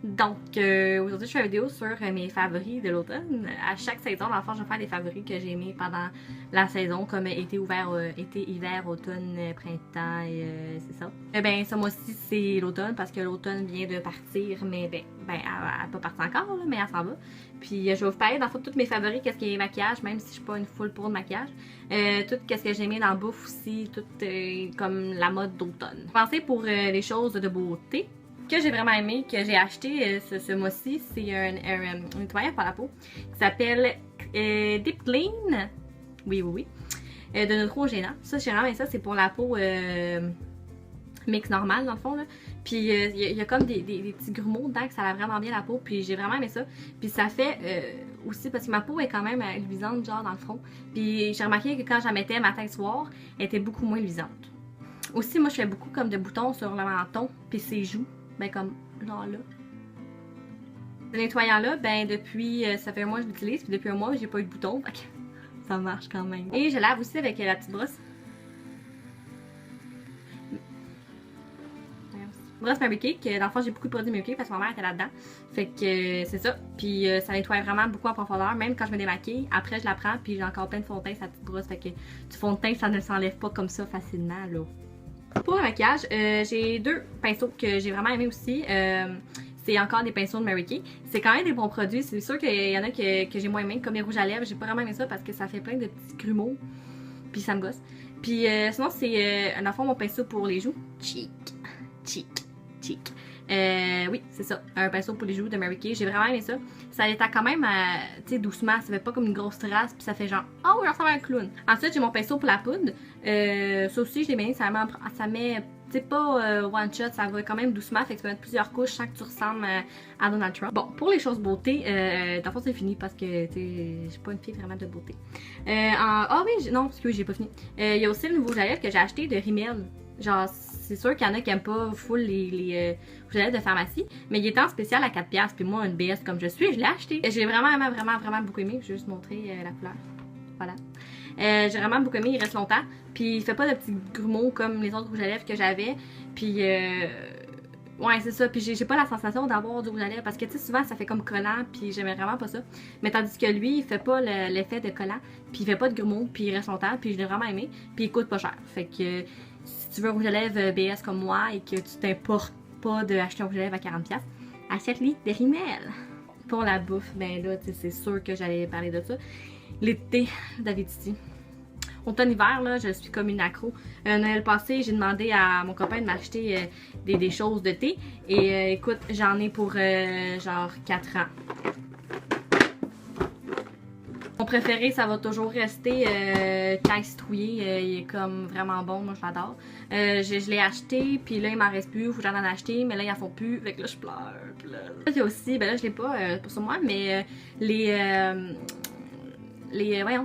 Donc, aujourd'hui, je fais une vidéo sur mes favoris de l'automne. À chaque saison, dans le fond, je vais faire des favoris que j'ai aimés pendant la saison, comme été, hiver, automne, printemps, et c'est ça. Ben, ce mois-ci, c'est l'automne, parce que l'automne vient de partir, mais elle n'a pas parti encore, là, mais elle s'en va. Puis, je vais vous parler, dans le fond, de tous mes favoris, qu'est-ce qui est maquillage, même si je suis pas une full pro de maquillage. Tout qu'est-ce que j'ai aimé dans la bouffe aussi, tout comme la mode d'automne. Pensez pour les choses de beauté. Que j'ai vraiment aimé, que j'ai acheté ce mois-ci, c'est un nettoyant pour la peau qui s'appelle Deep Clean. Oui. De Neutrogena. Ça, j'ai vraiment aimé ça, c'est pour la peau mix normale dans le fond. Là. Puis il y a comme des petits grumeaux dedans que ça a vraiment bien la peau. Puis j'ai vraiment aimé ça. Puis ça fait aussi parce que ma peau est quand même luisante, genre dans le front. Puis j'ai remarqué que quand je la mettais matin et soir, elle était beaucoup moins luisante. Aussi, moi, je fais beaucoup comme de boutons sur le menton, puis ses joues. Ben comme genre là. Ce nettoyant-là, ben depuis, ça fait un mois que je l'utilise, puis depuis un mois, j'ai pas eu de bouton, fait que ça marche quand même. Et je lave aussi avec la petite brosse. Brosse Mary Cake, dans le fond, j'ai beaucoup de produits Mary Cake parce que ma mère était là-dedans. Fait que c'est ça. Puis ça nettoie vraiment beaucoup en profondeur, même quand je me démaquille. Après, je la prends, puis j'ai encore plein de fond de teint, sa petite brosse. Fait que du fond de teint, ça ne s'enlève pas comme ça facilement, là. Pour le maquillage, j'ai deux pinceaux que j'ai vraiment aimé aussi. C'est encore des pinceaux de Mary Kay. C'est quand même des bons produits. C'est sûr qu'il y en a que j'ai moins aimé, comme les rouges à lèvres. J'ai pas vraiment aimé ça parce que ça fait plein de petits grumeaux. Puis ça me gosse. Puis sinon, c'est dans le fond mon pinceau pour les joues. Cheek. Oui, c'est ça. Un pinceau pour les joues de Mary Kay. J'ai vraiment aimé ça. Ça l'étend quand même, tu sais, doucement. Ça fait pas comme une grosse trace. Puis ça fait genre, oh, il ressemble à un clown. Ensuite, j'ai mon pinceau pour la poudre. Ça aussi, je l'ai mis. Ça met, tu sais, pas one shot. Ça va quand même doucement. Fait que tu peux mettre plusieurs couches sans que tu ressembles à Donald Trump. Bon, pour les choses beauté, dans le fond, c'est fini parce que, tu sais, je suis pas une fille vraiment de beauté. Non, excusez, j'ai pas fini. Il y a aussi le nouveau rouge à lèvres que j'ai acheté de Rimmel. Genre, c'est sûr qu'il y en a qui aiment pas full les rouges à lèvres de pharmacie, mais il était en spécial à 4$. Puis moi, une BS comme je suis, je l'ai acheté. J'ai vraiment beaucoup aimé. Je vais juste montrer la couleur. Voilà. J'ai vraiment beaucoup aimé, il reste longtemps. Puis il fait pas de petits grumeaux comme les autres rouges à lèvres que j'avais. Puis ouais, c'est ça. Puis j'ai pas la sensation d'avoir du rouge à lèvres parce que tu sais, souvent ça fait comme collant. Puis j'aimais vraiment pas ça. Mais tandis que lui, il fait pas l'effet de collant. Puis il fait pas de grumeaux. Puis il reste longtemps. Puis je l'ai vraiment aimé. Puis il coûte pas cher. Fait que si tu veux un rouge à lèvres BS comme moi et que tu t'importes pas d'acheter un rouge à lèvres à 40$, achète-lui des Rimmel. Pour la bouffe, ben là, c'est sûr que j'allais parler de ça. L'été d'Avidity. Automne-hiver, là, je suis comme une accro. Noël passé, j'ai demandé à mon copain de m'acheter des choses de thé. Et écoute, j'en ai pour genre 4 ans. Mon préféré, ça va toujours rester caille citrouillé. Il est comme vraiment bon, moi je l'adore. Je l'ai acheté, puis là il m'en reste plus, faut que j'en acheter, mais là ils en font plus, fait que là je pleure. Il y a aussi, ben là je l'ai pas pour sur moi, mais les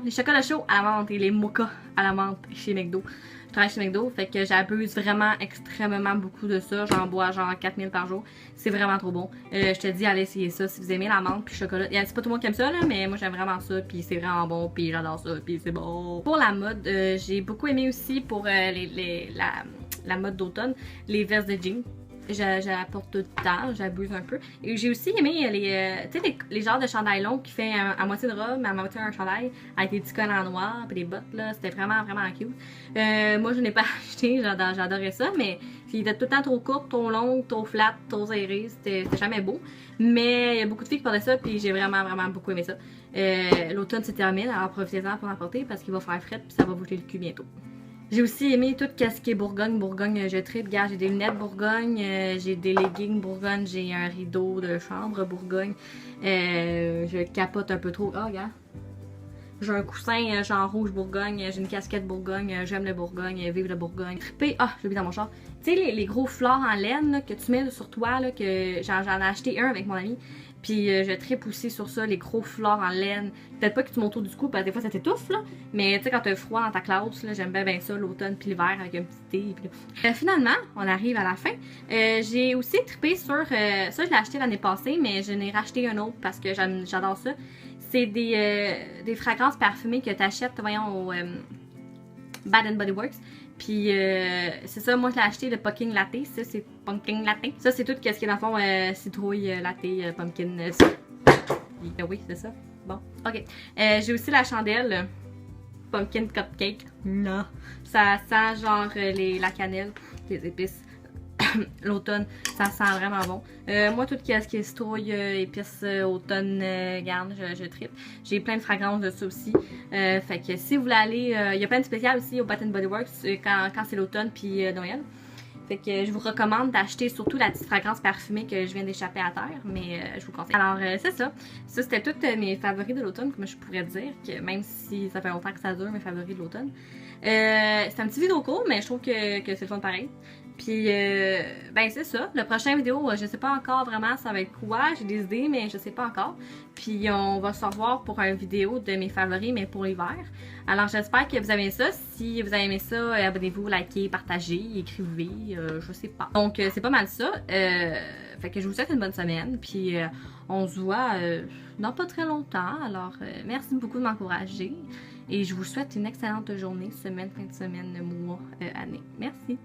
chocolats chauds à la menthe et les mochas à la menthe chez McDo. Je travaille chez McDo, fait que j'abuse vraiment extrêmement beaucoup de ça. J'en bois genre 4000 par jour. C'est vraiment trop bon. Je te dis, allez essayer ça si vous aimez la menthe puis le chocolat. C'est pas tout le monde qui aime ça, là, mais moi j'aime vraiment ça. Puis c'est vraiment bon, puis j'adore ça, puis c'est bon. Pour la mode, j'ai beaucoup aimé aussi pour la mode d'automne, les vestes de jeans. J'apporte tout le temps, j'abuse un peu. Et j'ai aussi aimé les genres de chandail longs qui fait à moitié de robe, à moitié un chandail avec des petits cols en noir puis des bottes là. C'était vraiment cute. Moi je n'ai pas acheté, j'adorais ça, mais il était tout le temps trop court, trop long, trop flat, trop serré. C'était jamais beau. Mais il y a beaucoup de filles qui portaient ça puis j'ai vraiment beaucoup aimé ça. L'automne se termine, alors profitez-en pour en porter parce qu'il va faire fret puis ça va bouger le cul bientôt. J'ai aussi aimé tout ce qui est Bourgogne. Bourgogne, je tripe. Regarde, j'ai des lunettes Bourgogne, j'ai des leggings Bourgogne, j'ai un rideau de chambre Bourgogne. Je capote un peu trop. Oh, regarde. J'ai un coussin genre rouge Bourgogne, j'ai une casquette Bourgogne, j'aime le Bourgogne, vive le Bourgogne. Trippé. Ah, j'ai oublié dans mon char. Tu sais, les gros flards en laine là, que tu mets sur toi, là, que j'en ai acheté un avec mon ami. Puis je trippe aussi sur ça, les gros flards en laine. Peut-être pas que tu montes du cou, parce que des fois ça t'étouffe, là. Mais tu sais, quand t'as froid dans ta classe, j'aime bien ça, l'automne puis l'hiver avec un petit thé. Puis finalement, on arrive à la fin. J'ai aussi trippé sur... ça, je l'ai acheté l'année passée, mais je n'ai racheté un autre parce que j'adore ça. C'est des fragrances parfumées que t'achètes, voyons, au Bath & Body Works. Puis c'est ça, moi je l'ai acheté le pumpkin latte. Ça c'est pumpkin latte. Ça c'est tout ce qui est dans le fond citrouille, latte, pumpkin. Oui, c'est ça. Bon, ok. J'ai aussi la chandelle pumpkin cupcake. Non. Ça sent genre la cannelle, les épices. L'automne, ça sent vraiment bon. Moi, tout ce qui est citrouille, épices, automne, garde, je tripe. J'ai plein de fragrances de ça aussi. Fait que si vous voulez aller, il y a plein de spéciales aussi au Bath & Body Works quand c'est l'automne puis Noël. Fait que je vous recommande d'acheter surtout la petite fragrance parfumée que je viens d'échapper à terre, mais je vous conseille. Alors c'est ça. Ça c'était toutes mes favoris de l'automne, comme je pourrais dire, que même si ça fait longtemps que ça dure, mes favoris de l'automne. C'est un petit vidéo court, mais je trouve que c'est le fun pareil. Puis, ben c'est ça. Le prochain vidéo, je sais pas encore vraiment ça va être quoi. J'ai des idées, mais je sais pas encore. Puis, on va se revoir pour une vidéo de mes favoris, mais pour l'hiver. Alors, j'espère que vous aimez ça. Si vous avez aimé ça, abonnez-vous, likez, partagez, écrivez, je sais pas. Donc, c'est pas mal ça. Fait que je vous souhaite une bonne semaine. Puis, on se voit dans pas très longtemps. Alors, merci beaucoup de m'encourager. Et je vous souhaite une excellente journée, semaine, fin de semaine, mois, année. Merci.